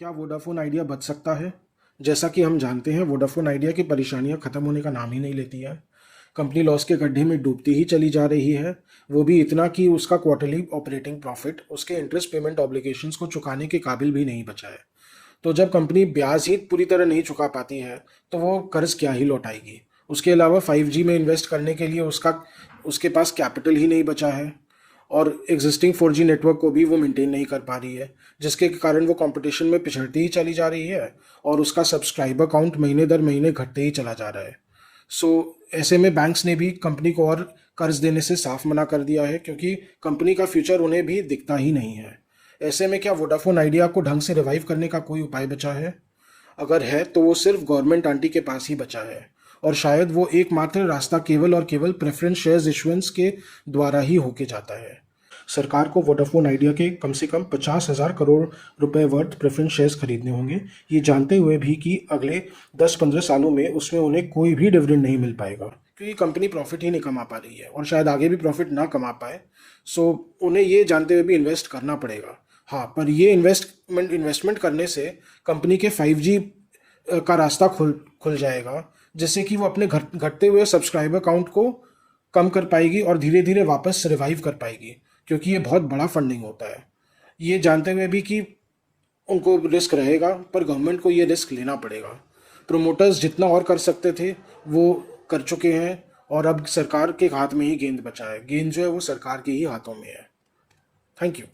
क्या Vodafone idea बच सकता है? जैसा कि हम जानते हैं, वोडाफोन आइडिया की परेशानियां खत्म होने का नाम ही नहीं लेती है। कंपनी लॉस के गड्ढे में डूबती ही चली जा रही है। वो भी इतना कि उसका क्वार्टरली ऑपरेटिंग प्रॉफिट उसके इंटरेस्ट पेमेंट ऑब्लिगेशंस को चुकाने के काबिल भी नहीं बचा है। तो जब कंपनी ब्याज ही पूरी तरह नहीं चुका पाती है, तो वो कर्ज क्या ही लौटाएगी। उसके अलावा 5G में इन्वेस्ट करने के लिए उसके पास कैपिटल ही नहीं बचा है, और एग्जिस्टिंग 4G नेटवर्क को भी वो मेंटेन नहीं कर पा रही है, जिसके कारण वो कंपटीशन में पिछड़ती ही चली जा रही है, और उसका सब्सक्राइबर काउंट महीने दर महीने घटते ही चला जा रहा है। सो ऐसे में बैंक्स ने भी कंपनी को और कर्ज देने से साफ मना कर दिया है, क्योंकि कंपनी का फ्यूचर उन्हें भी दिखता ही नहीं है। ऐसे में क्या वोडाफोन आइडिया को ढंग से रिवाइव करने का कोई उपाय बचा है? अगर है तो वो सिर्फ गवर्नमेंट आंटी के पास ही बचा है, और शायद वो एकमात्र रास्ता केवल और केवल प्रेफरेंस शेयर्स इशुएंस के द्वारा ही होके जाता है। सरकार को वोडाफोन आइडिया के कम से कम 50,000 करोड़ रुपए वर्थ प्रेफरेंस शेयर्स खरीदने होंगे, ये जानते हुए भी कि अगले 10-15 सालों में उसमें उन्हें कोई भी डिविडेंड नहीं मिल पाएगा, क्योंकि कंपनी प्रॉफिट ही नहीं कमा पा रही है और शायद आगे भी प्रॉफिट ना कमा पाए। सो उन्हें ये जानते हुए भी इन्वेस्ट करना पड़ेगा। हाँ, पर ये इन्वेस्टमेंट करने से कंपनी के 5G का रास्ता खुल जाएगा, जिससे कि वो अपने घटते हुए सब्सक्राइबर काउंट को कम कर पाएगी और धीरे धीरे वापस रिवाइव कर पाएगी, क्योंकि ये बहुत बड़ा फंडिंग होता है। ये जानते हुए भी कि उनको रिस्क रहेगा, पर गवर्नमेंट को ये रिस्क लेना पड़ेगा। प्रोमोटर्स जितना और कर सकते थे वो कर चुके हैं, और अब सरकार के हाथ में ही गेंद बचा है। गेंद जो है वो सरकार के ही हाथों में है। Thank you.